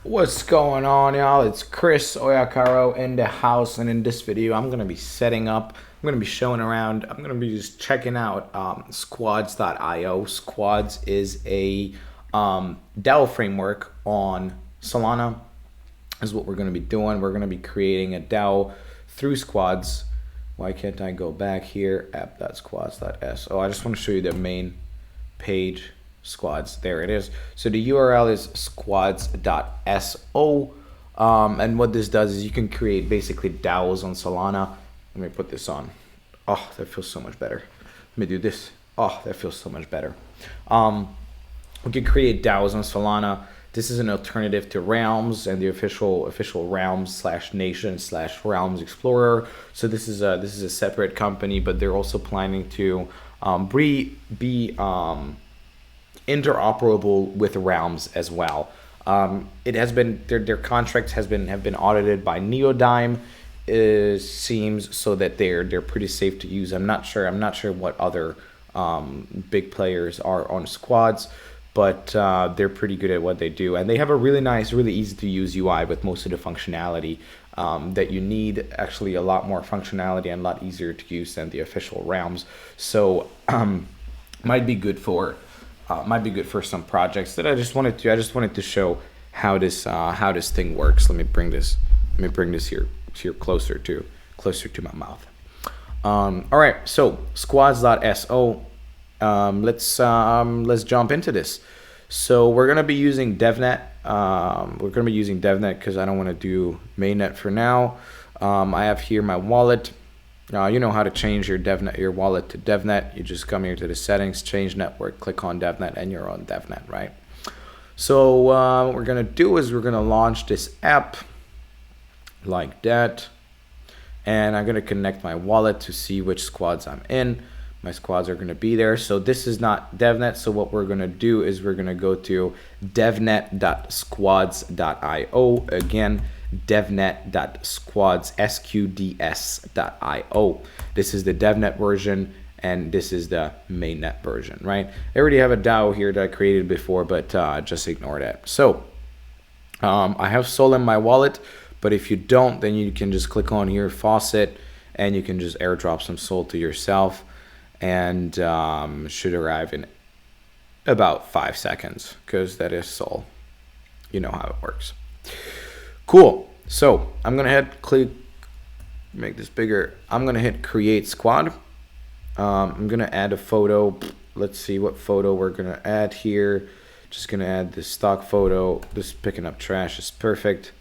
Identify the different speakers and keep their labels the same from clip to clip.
Speaker 1: What's going on, y'all? It's Chris Oyakaro in the house, and in this video, I'm gonna be setting up. I'm gonna be showing around. I'm gonna be just checking out squads.io. Squads is a DAO framework on Solana. Is what we're gonna be doing. We're gonna be creating a DAO through Squads. Why can't I go back here? App.squads.s. Oh, I just want to show you the main page. Squads, there it is. So the URL is squads.so, and what this does is you can create basically DAOs on Solana. Let me put this on. Oh, that feels so much better. Let me do this. Oh, that feels so much better. We can create DAOs on Solana. This is an alternative to Realms and the official Realms / Nation / Realms Explorer. So this is a separate company, but they're also planning to be interoperable with Realms as well. It has been their contracts have been audited by Neodyme. It seems so that they're pretty safe to use. I'm not sure what other big players are on Squads, but they're pretty good at what they do, and they have a really nice, really easy to use UI with most of the functionality that you need. Actually, a lot more functionality and a lot easier to use than the official Realms. So might be good for some projects that I just wanted to show how this thing works. Let me bring this here closer to my mouth. All right, so squads.so. Let's jump into this. So we're gonna be using DevNet. Because I don't want to do mainnet for now. I have here my wallet. You know how to change your wallet to DevNet. You just come here to the settings, change network, click on DevNet, and you're on DevNet, right? So what we're gonna do is we're gonna launch this app like that, and I'm gonna connect my wallet to see which squads I'm in. My squads are gonna be there. So this is not DevNet. So what we're gonna do is we're gonna go to devnet.squads.io again. devnet.squads.io. This is the DevNet version, and this is the mainnet version, right? I already have a DAO here that I created before, but just ignore that. So I have Sol in my wallet, but if you don't, then you can just click on here, faucet, and you can just airdrop some Sol to yourself, and should arrive in about 5 seconds, because that is Sol. You know how it works. Cool. So I'm gonna make this bigger. I'm gonna hit create squad. I'm gonna add a photo. Let's see what photo we're gonna add here. Just gonna add this stock photo. This picking up trash is perfect.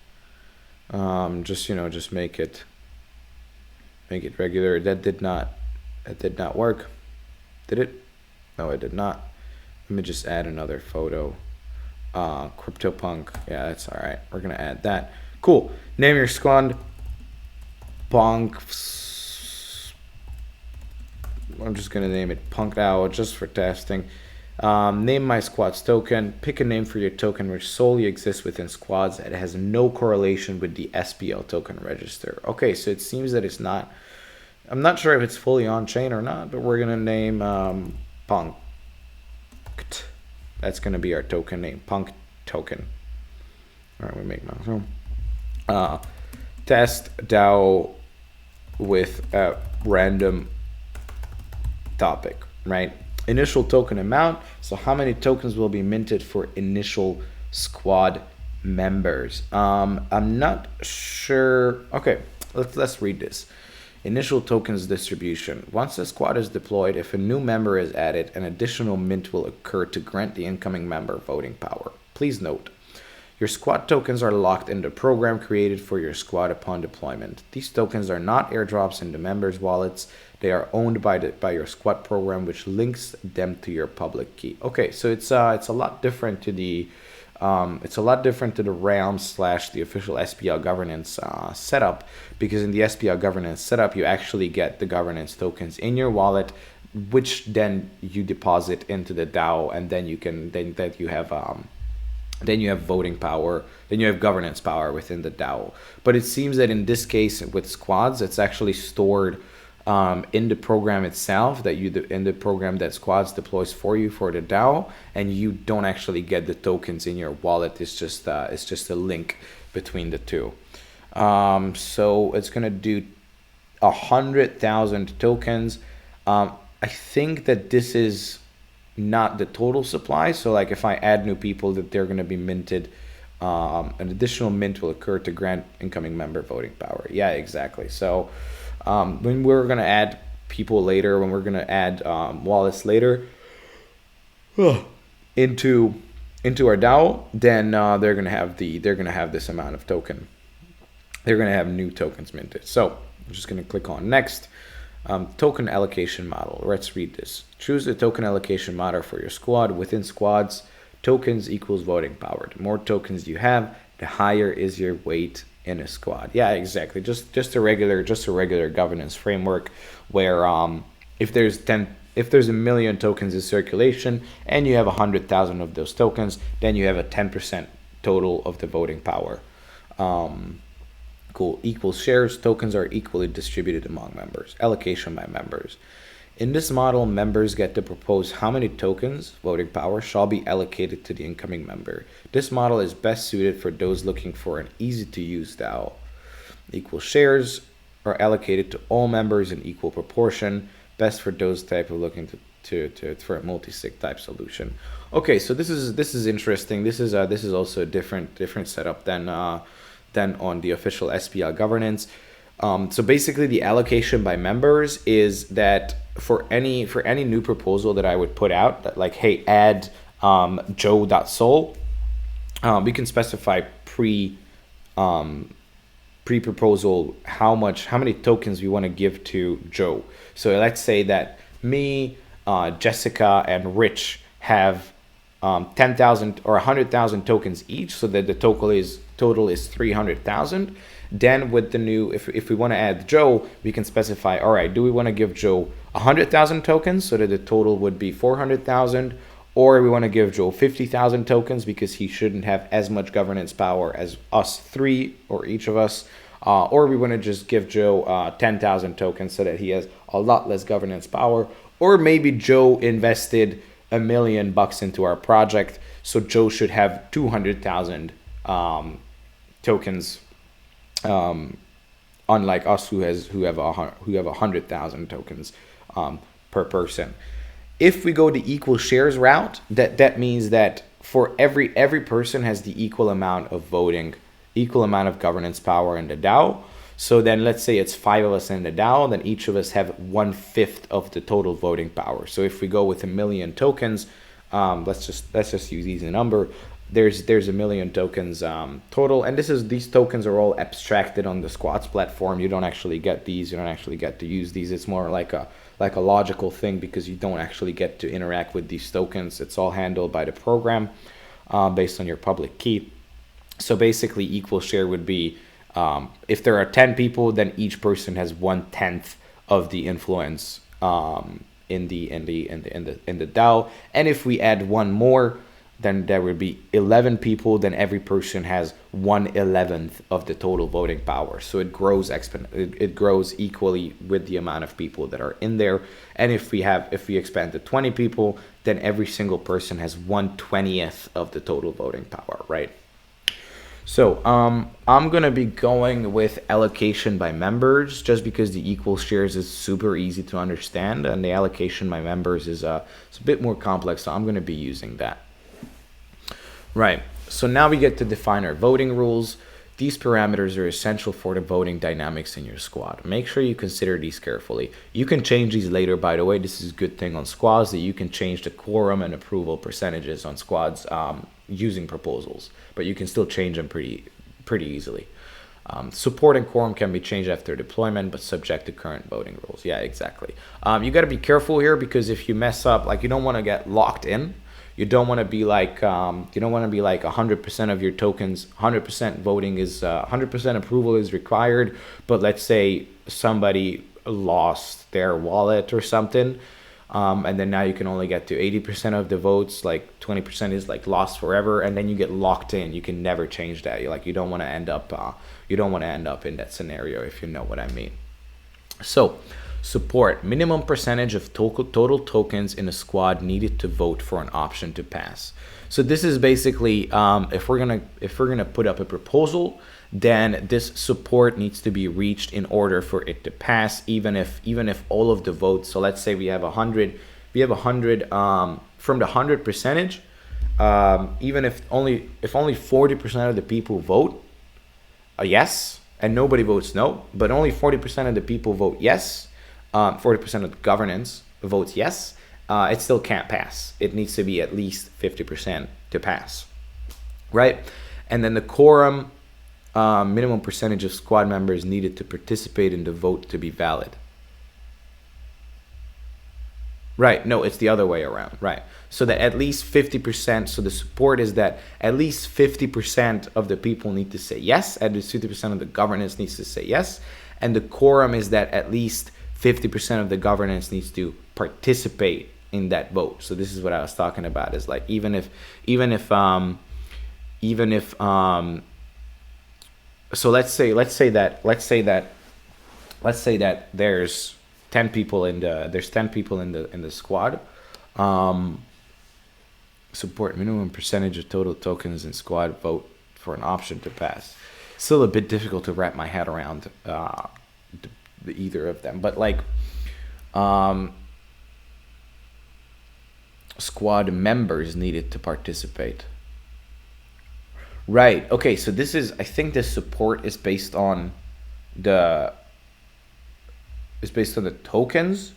Speaker 1: Just make it regular. That did not work. Did it? No, it did not. Let me just add another photo. CryptoPunk. Yeah, that's all right. We're gonna add that. Cool. Name your squad. Punk. I'm just gonna name it Punk DAO just for testing. Name my squad's token. Pick a name for your token which solely exists within squads. It has no correlation with the SPL token register. Okay, so it seems that it's not. I'm not sure if it's fully on chain or not, but we're gonna name Punk. That's gonna be our token name, Punk token. All right, we make my test DAO with a random topic, right? Initial token amount. So how many tokens will be minted for initial squad members? I'm not sure. Okay, let's read this. Initial tokens distribution. Once the squad is deployed, if a new member is added, an additional mint will occur to grant the incoming member voting power. Please note, your squad tokens are locked in the program created for your squad upon deployment. These tokens are not airdrops in the members' wallets. They are owned by your squad program, which links them to your public key. Okay, so it's a lot different to the Realms / the official SPL governance setup, because in the SPL governance setup, you actually get the governance tokens in your wallet, which then you deposit into the DAO, and then you have voting power, then you have governance power within the DAO. But it seems that in this case with squads, it's actually stored in the program itself, in the program that Squads deploys for you for the DAO, and you don't actually get the tokens in your wallet. It's just a link between the two. So it's gonna do 100,000 tokens. I think that this is not the total supply. So like if I add new people, that they're gonna be minted. An additional mint will occur to grant incoming member voting power. Yeah, exactly. So when we're gonna add people later, when we're gonna add wallets later into our DAO, then they're gonna have this amount of token. They're gonna have new tokens minted. So I'm just gonna click on next. Token allocation model. Let's read this. Choose the token allocation model for your squad. Within squads, tokens equals voting power. The more tokens you have, the higher is your weight in a squad. Yeah, exactly. Just a regular governance framework where if there's a million tokens in circulation and you have 100,000 of those tokens, then you have a 10% total of the voting power. Cool. Equal shares. Tokens are equally distributed among members. Allocation by members. In this model, members get to propose how many tokens, voting power, shall be allocated to the incoming member. This model is best suited for those looking for an easy-to-use DAO. Equal shares are allocated to all members in equal proportion, best for those type of looking for a multi-sig type solution. Okay, so this is interesting. This is also a different setup than on the official SPL governance. So basically the allocation by members is that for any new proposal that I would put out, that like, hey, add joe.sol, we can specify pre-proposal how many tokens we want to give to Joe. So let's say that me, Jessica, and Rich have 10,000 or 100,000 tokens each, so that the total is 300,000. Then with the new, if we want to add Joe, we can specify, all right, do we want to give Joe 100,000 tokens so that the total would be 400,000, or we want to give Joe 50,000 tokens because he shouldn't have as much governance power as us three or each of us, or we want to just give Joe 10,000 tokens so that he has a lot less governance power, or maybe Joe invested $1 million into our project, so Joe should have 200,000 tokens, unlike us who have 100,000 tokens per person. If we go the equal shares route, that means that for every person has the equal amount of voting, equal amount of governance power in the DAO. So then let's say it's 5 of us in the DAO, then each of us have 1/5 of the total voting power. So if we go with 1 million tokens, let's just use easy number. There's 1 million tokens total, and these tokens are all abstracted on the Squads platform. You don't actually get these. You don't actually get to use these. It's more like a logical thing because you don't actually get to interact with these tokens. It's all handled by the program based on your public key. So basically, equal share would be if there are 10 people, then each person has 1/10 of the influence in the DAO. And if we add one more, then there would be 11 people, then every person has 1/11 of the total voting power. So it grows it grows equally with the amount of people that are in there. And if we expand to 20 people, then every single person has 1/20th of the total voting power, right? So I'm gonna be going with allocation by members just because the equal shares is super easy to understand, and the allocation by members is it's a bit more complex, so I'm gonna be using that. Right, so now we get to define our voting rules. These parameters are essential for the voting dynamics in your squad. Make sure you consider these carefully. You can change these later, by the way. This is a good thing on squads, that you can change the quorum and approval percentages on squads using proposals, but you can still change them pretty easily. Support and quorum can be changed after deployment, but subject to current voting rules. Yeah, exactly. You got to be careful here, because if you mess up, like, you don't want to get locked in. You don't want to be like 100% of your tokens, 100% voting is 100% approval is required, but let's say somebody lost their wallet or something, and then now you can only get to 80% of the votes, like 20% is like lost forever, and then you get locked in. You can never change that. You don't want to end up in that scenario, if you know what I mean. So Support, minimum percentage of total tokens in a squad needed to vote for an option to pass. So this is basically if we're gonna put up a proposal, then this support needs to be reached in order for it to pass, even if all of the votes. So let's say we have 100 from the 100 percentage, even if only 40% of the people vote yes and nobody votes no, but only 40% of the people vote yes, 40% of the governance votes yes, it still can't pass. It needs to be at least 50% to pass, right? And then the quorum, minimum percentage of squad members needed to participate in the vote to be valid. Right, no, it's the other way around, right? So that at least 50%, so the support is that at least 50% of the people need to say yes, at least 50% of the governance needs to say yes, and the quorum is that at least 50% of the governance needs to participate in that vote. So this is what I was talking about, is like even if so let's say that there's 10 people in the squad. Support minimum percentage of total tokens in squad vote for an option to pass. Still a bit difficult to wrap my head around either of them, but like squad members needed to participate. Right. Okay. So this is, I think this support is based on the tokens,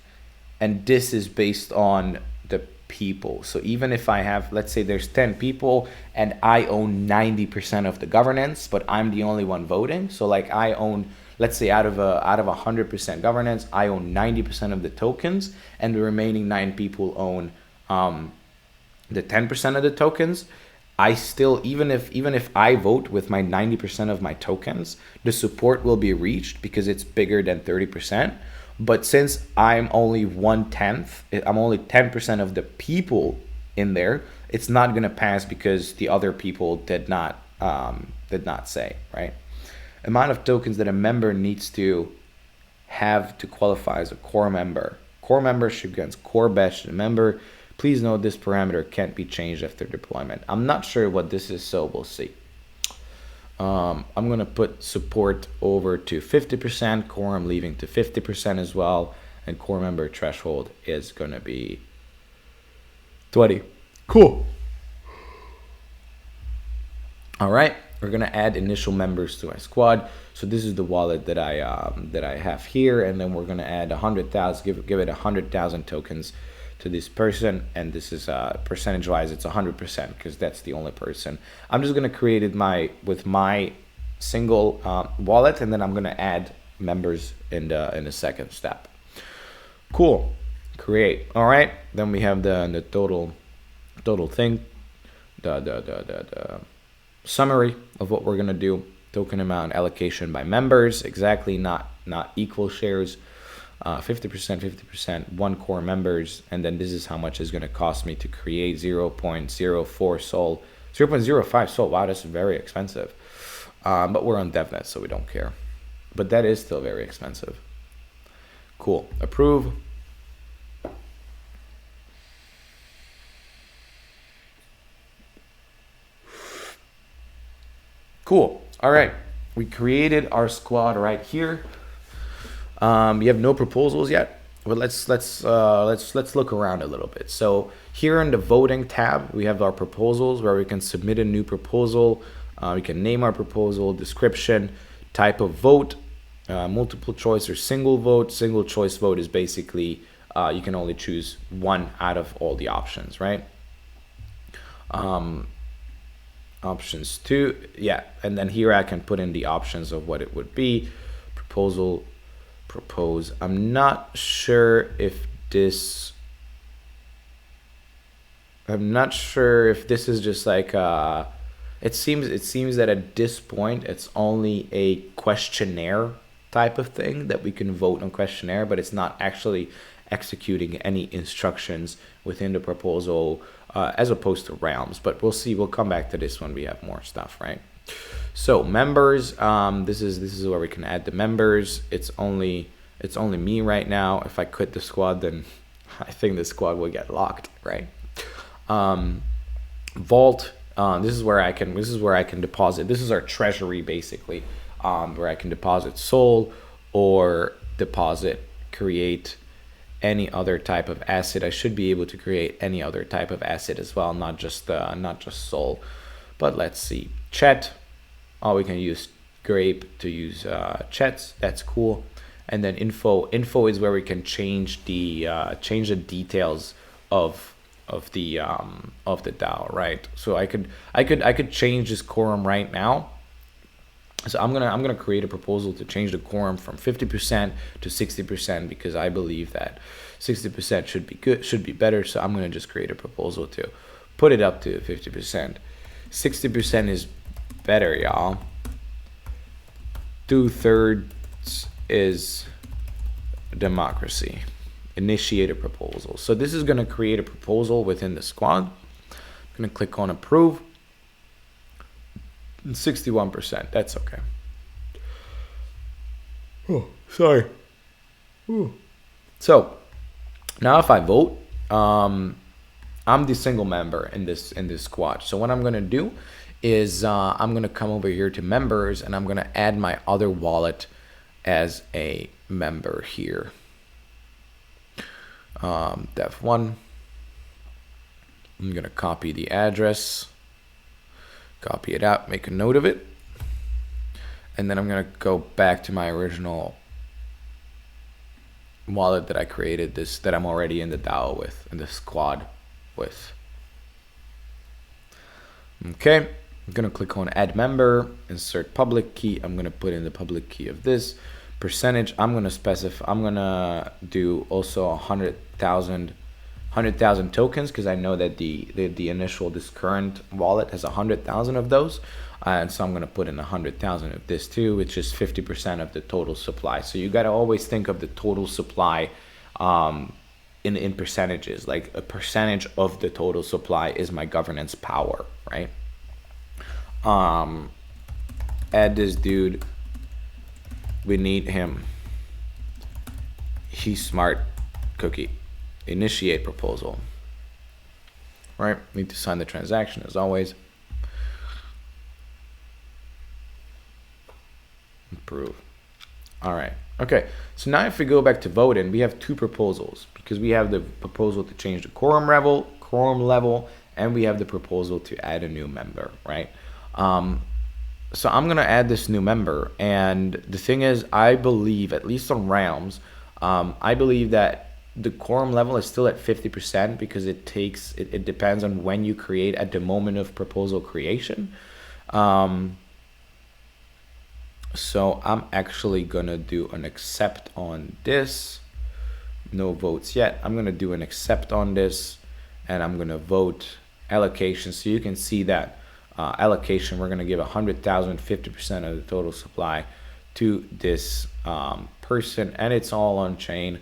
Speaker 1: and this is based on the people. So even if I have, let's say there's 10 people and I own 90% of the governance, but I'm the only one voting. So like I own, let's say out of 100% governance, I own 90% of the tokens, and the remaining 9 people own the 10% of the tokens. I still, even if I vote with my 90% of my tokens, the support will be reached because it's bigger than 30%. But since I'm only 1/10, I'm only 10% of the people in there, it's not gonna pass because the other people did not say, right? Amount of tokens that a member needs to have to qualify as a core member. Core membership grants core badge to the member. Please note this parameter can't be changed after deployment. I'm not sure what this is, so we'll see. I'm gonna put support over to 50%, quorum leaving to 50% as well, and core member threshold is gonna be 20. Cool. All right, we're gonna add initial members to our squad. So this is the wallet that I have here, and then we're gonna add 100,000, give it 100,000 tokens to this person, and this is percentage wise it's 100% because that's the only person. I'm just gonna create it with my single wallet, and then I'm gonna add members in the second step. Cool. Create. All right, then we have the total thing, the summary of what we're gonna do. Token amount, allocation by members, exactly, not equal shares. 50%, 50%, 1 core members, and then this is how much it's going to cost me to create 0.04 Sol, 0.05 Sol. Wow, that's very expensive. But we're on DevNet, so we don't care. But that is still very expensive. Cool. Approve. Cool. All right. We created our squad right here. We have no proposals yet, but let's look around a little bit. So here in the voting tab, we have our proposals where we can submit a new proposal. We can name our proposal, description, type of vote, multiple choice or single vote. Single choice vote is basically you can only choose one out of all the options, right? Options 2, yeah, and then here I can put in the options of what it would be. Proposal. Propose. I'm not sure if this is just like it seems that at this point it's only a questionnaire type of thing that we can vote on questionnaire, but it's not actually executing any instructions within the proposal as opposed to realms. But we'll see, we'll come back to this when we have more stuff, right? So members, this is where we can add the members. It's It's only me right now. If I quit the squad, then I think the squad will get locked, right? Vault. This is where I can deposit. This is our treasury basically, where I can deposit Sol or deposit, create any other type of asset. I should be able to create any other type of asset as well, not just Sol. But let's see, chat. Oh, we can use Grape to use chats. That's cool. And then info. Info is where we can change the details of the DAO, right? So I could change this quorum right now. So I'm gonna create a proposal to change the quorum from 50% to 60% because I believe that 60% should be better. So I'm gonna just create a proposal to put it up to 50%. 60% is better, y'all. 2/3 is democracy. Initiate a proposal. So this is gonna create a proposal within the squad. I'm gonna click on approve. 61%, that's okay. Oh, sorry. Ooh. So now if I vote, I'm the single member in this squad. So what I'm gonna do is I'm gonna come over here to members and I'm gonna add my other wallet as a member here. Def1. I'm gonna copy the address. Copy it out, make a note of it. And then I'm gonna go back to my original wallet that I created, that I'm already in the DAO with, in the squad with. Okay, I'm gonna click on add member, insert public key. I'm gonna put in the public key of this percentage. I'm gonna do also 100,000 tokens because I know that this current wallet has 100,000 of those, and so I'm gonna put in 100,000 of this too, which is 50% of the total supply. So you gotta always think of the total supply in percentages. Like a percentage of the total supply is my governance power, right? Add this dude. We need him. He's smart. Cookie. Initiate proposal. Right, need to sign the transaction as always. Approve. All right, okay, so now if we go back to voting, we have two proposals because we have the proposal to change the quorum level, and we have the proposal to add a new member, right? So I'm gonna add this new member, and the thing is, I believe, at least on Realms, I believe that the quorum level is still at 50% because it depends on when you create at the moment of proposal creation. So I'm actually gonna do an accept on this. No votes yet. I'm gonna do an accept on this, and I'm gonna vote allocation. So you can see that allocation, we're gonna give 100,000, 50% of the total supply to this person, and it's all on chain.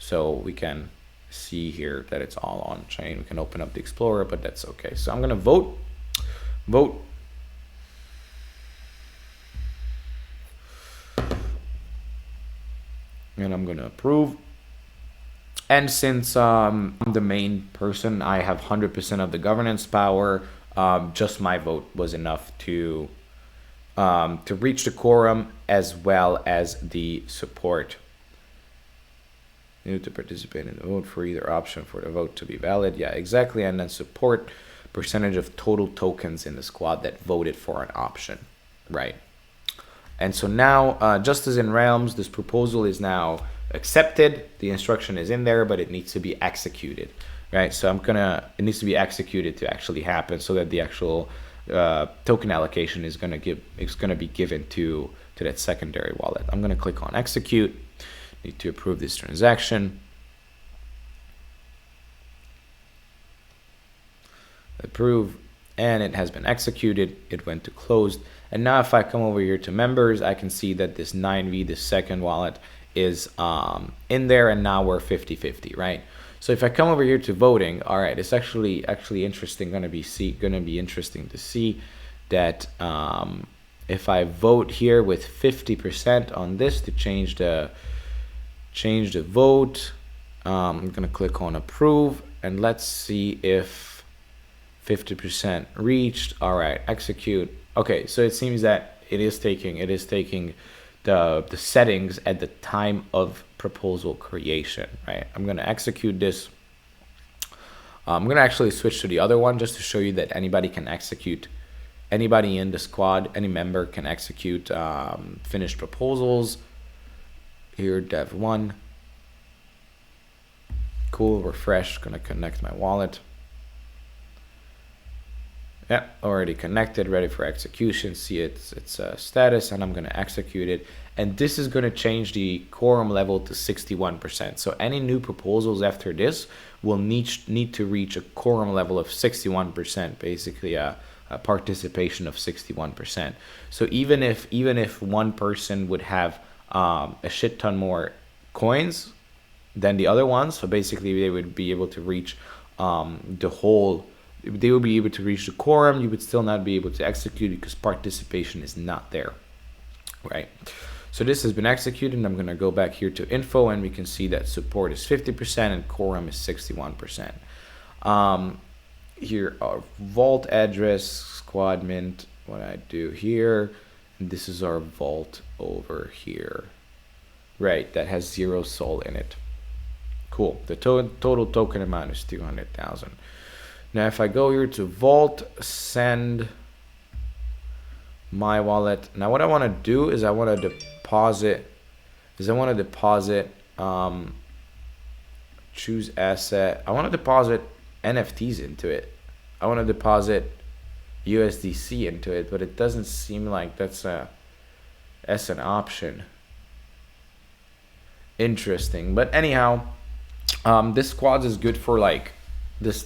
Speaker 1: So we can see here that it's all on chain. We can open up the Explorer, but that's okay. So I'm gonna vote. And I'm gonna approve. And since I'm the main person, I have 100% of the governance power. Just my vote was enough to reach the quorum as well as the support. You need to participate in the vote for either option for the vote to be valid. Yeah, exactly. And then support percentage of total tokens in the squad that voted for an option, right? And so now, just as in Realms, this proposal is now accepted. The instruction is in there, but it needs to be executed, right? So it needs to be executed to actually happen so that the actual token allocation is gonna be given to that secondary wallet. I'm gonna click on execute. Need to approve this transaction. Approve, and it has been executed. It went to closed. And now if I come over here to members, I can see that this 9V, this second wallet, is in there, and now we're 50-50, right? So if I come over here to voting, all right, it's actually interesting, gonna be interesting to see that if I vote here with 50% on this to change the change the vote. I'm gonna click on approve, and let's see if 50% reached. All right, execute. Okay, so it seems that it is taking the settings at the time of proposal creation, right? I'm gonna execute this. I'm gonna actually switch to the other one just to show you that anybody can execute. Anybody in the squad, any member can execute finished proposals. Here, dev 1. Cool, refresh, gonna connect my wallet. Yeah, already connected, ready for execution. See its status, and I'm gonna execute it. And this is gonna change the quorum level to 61%. So any new proposals after this will need to reach a quorum level of 61%, basically a participation of 61%. So even if one person would have a shit ton more coins than the other ones, so basically they would be able to reach they will be able to reach the quorum. You would still not be able to execute because participation is not there, right? So this has been executed, and I'm going to go back here to info, and we can see that support is 50% and quorum is 61%. Here our vault address, squad mint, what I do here, and this is our vault over here, right? That has 0 SOL in it. Cool. The total token amount is 200,000. Now, if I go here to vault, send my wallet. Now, what I want to do is I want to deposit. Choose asset. I want to deposit NFTs into it. I want to deposit USDC into it, but it doesn't seem like that's an option. Interesting, but anyhow, this squad is good for like this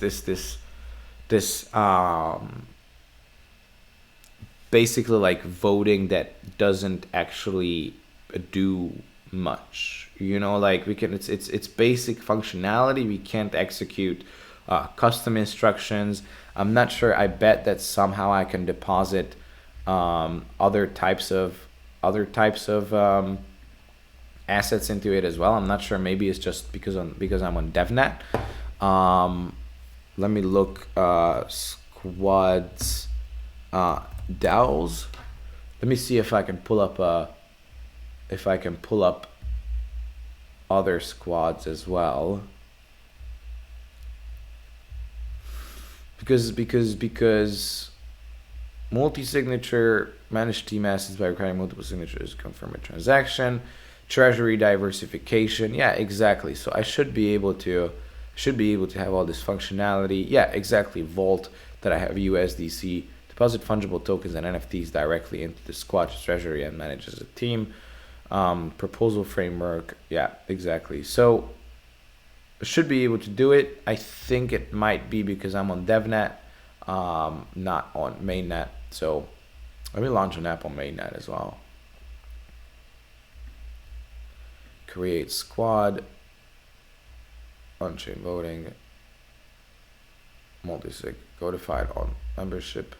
Speaker 1: basically like voting that doesn't actually do much, you know, like we can, it's basic functionality. We can't execute custom instructions. I'm not sure. I bet that somehow I can deposit other types of assets into it as well. I'm not sure. Maybe it's just because I'm on DevNet. Let me look squads DAOs. Let me see if I can pull up other squads as well. Because multi-signature manage team assets by requiring multiple signatures, confirm a transaction, treasury diversification. Yeah, exactly. So I should be able to have all this functionality. Yeah, exactly. Vault, that I have USDC, deposit fungible tokens and NFTs directly into the squad treasury and manage as a team. Proposal framework. Yeah, exactly. So I should be able to do it. I think it might be because I'm on DevNet, not on mainnet. So let me launch an app on mainnet as well. Create squad, on-chain voting, multisig, codified on membership.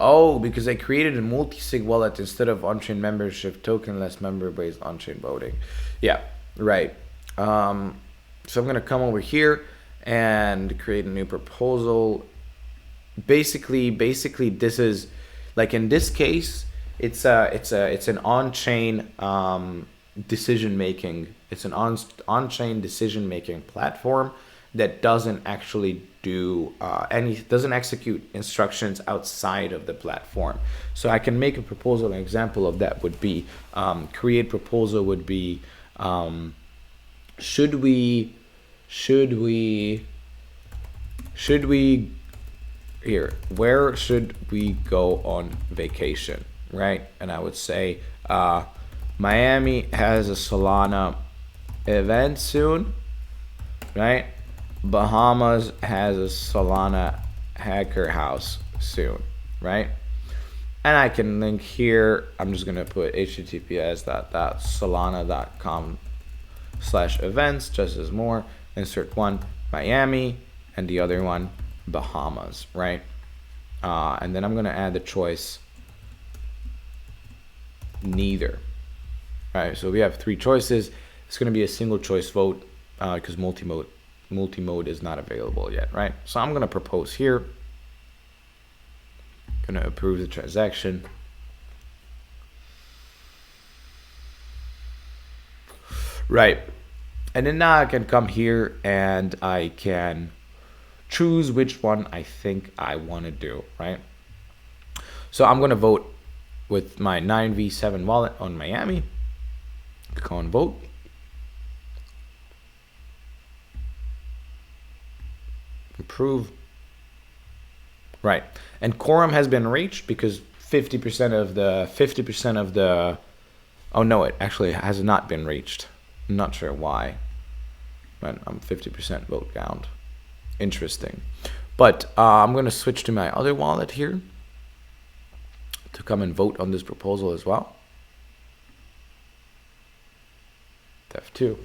Speaker 1: Oh, because I created a multisig wallet instead of on-chain membership, tokenless member-based on-chain voting. Yeah, right. So I'm gonna come over here and create a new proposal. Basically, this is like, in this case, it's an on-chain decision making. It's an on-chain decision making platform that doesn't actually doesn't execute instructions outside of the platform. So I can make a proposal. An example of that would be create proposal would be should we here, where should we go on vacation, right? And I would say Miami has a Solana event soon, right? Bahamas has a Solana hacker house soon, right? And I can link here. I'm just gonna put https://solana.com/events, just as more. Insert one Miami and the other one Bahamas, right? And then I'm gonna add the choice neither. All right, so we have 3 choices. It's going to be a single choice vote because multi-mode is not available yet, right? So I'm going to propose here. Going to approve the transaction. Right. And then now I can come here and I can choose which one I think I want to do, right? So I'm going to vote with my 9v7 wallet on Miami. Click on vote. Approve. Right. And quorum has been reached because 50% of the oh no, it actually has not been reached. I'm not sure why, but I'm 50% vote count. Interesting. But I'm going to switch to my other wallet here to come and vote on this proposal as well. F2.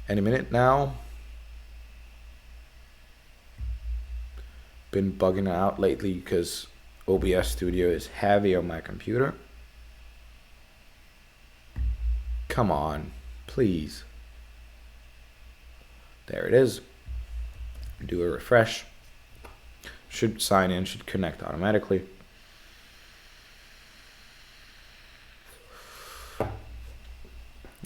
Speaker 1: Any minute now. Been bugging out lately because OBS Studio is heavy on my computer. Come on, please. There it is. Do a refresh. Should sign in, should connect automatically.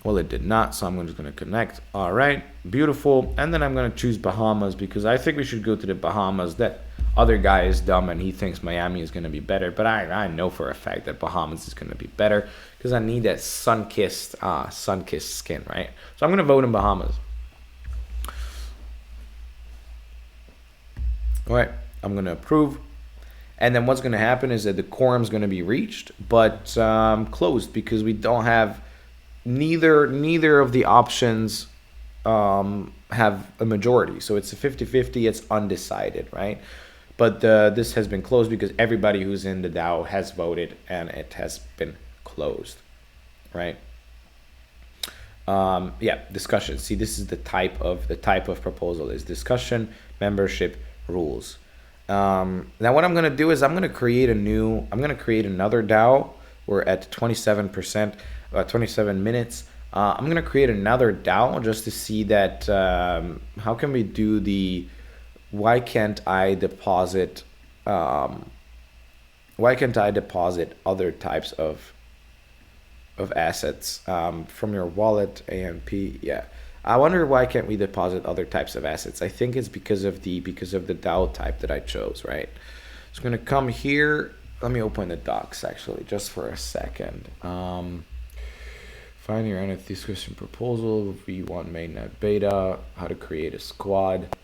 Speaker 1: Well, it did not, so I'm just going to connect. All right, beautiful. And then I'm going to choose Bahamas because I think we should go to the Bahamas. That other guy is dumb and he thinks Miami is going to be better, but I know for a fact that Bahamas is going to be better because I need that sun-kissed skin, right? So I'm going to vote in Bahamas. All right, I'm going to approve. And then what's going to happen is that the quorum is going to be reached, but closed because we don't have neither of the options have a majority. So it's a 50-50, it's undecided, right? But this has been closed because everybody who's in the DAO has voted and it has been closed, right? Yeah, discussion. See, this is the type of proposal is discussion, membership, rules. Now what I'm going to do is I'm going to create another DAO. We're at 27%, 27 minutes. I'm going to create another DAO just to see that how can we do the why can't I deposit other types of assets from your wallet AMP. Yeah, I wonder why can't we deposit other types of assets. I think it's because of the DAO type that I chose, right? So I'm going to come here. Let me open the docs actually just for a second. Find your NFT discussion proposal, V1 mainnet beta, how to create a squad,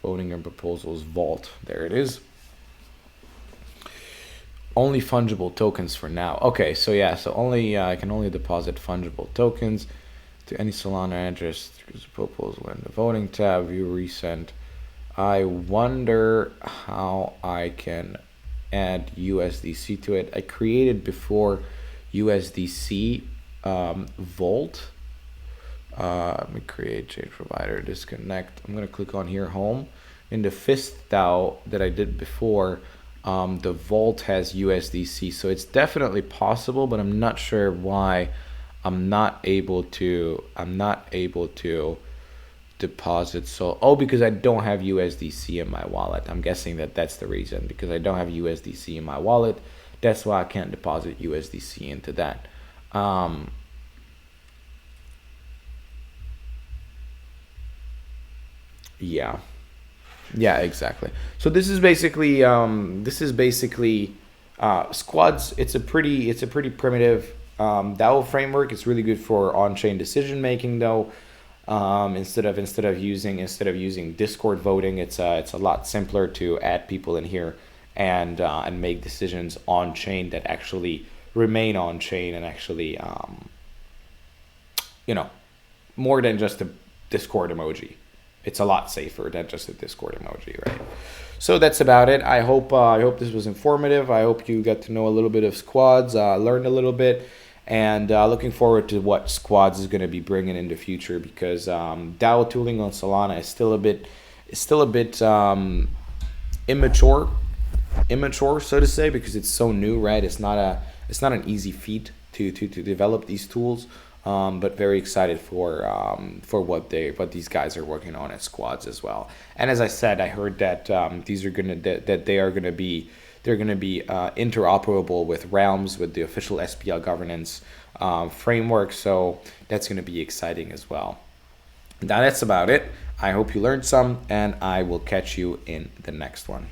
Speaker 1: voting on proposals, vault. There it is. Only fungible tokens for now. Okay, so yeah, so I can only deposit fungible tokens to any Solana address through the proposal in the voting tab, view recent. I wonder how I can add USDC to it. I created before USDC Vault. Let me create change provider, disconnect. I'm gonna click on here, home. In the fifth DAO that I did before, the Vault has USDC, so it's definitely possible, but I'm not sure why I'm not able to deposit. So because I don't have USDC in my wallet. I'm guessing that's the reason, because I don't have USDC in my wallet. That's why I can't deposit USDC into that. Yeah, exactly. So this is basically squads. It's a pretty primitive DAO framework. It's really good for on-chain decision making though. Instead of using Discord voting, it's a lot simpler to add people in here and make decisions on chain that actually remain on chain and actually more than just a Discord emoji. It's a lot safer than just a Discord emoji, right? So that's about it. I hope this was informative. I hope you got to know a little bit of squads, learned a little bit, and looking forward to what squads is going to be bringing in the future, because DAO tooling on Solana is still a bit immature. immature, so to say, because it's so new, right? It's not an easy feat to develop these tools. But very excited for what these guys are working on at Squads as well. And as I said, I heard that they are gonna be interoperable with Realms, with the official SPL governance framework. So that's gonna be exciting as well. Now that's about it. I hope you learned some, and I will catch you in the next one.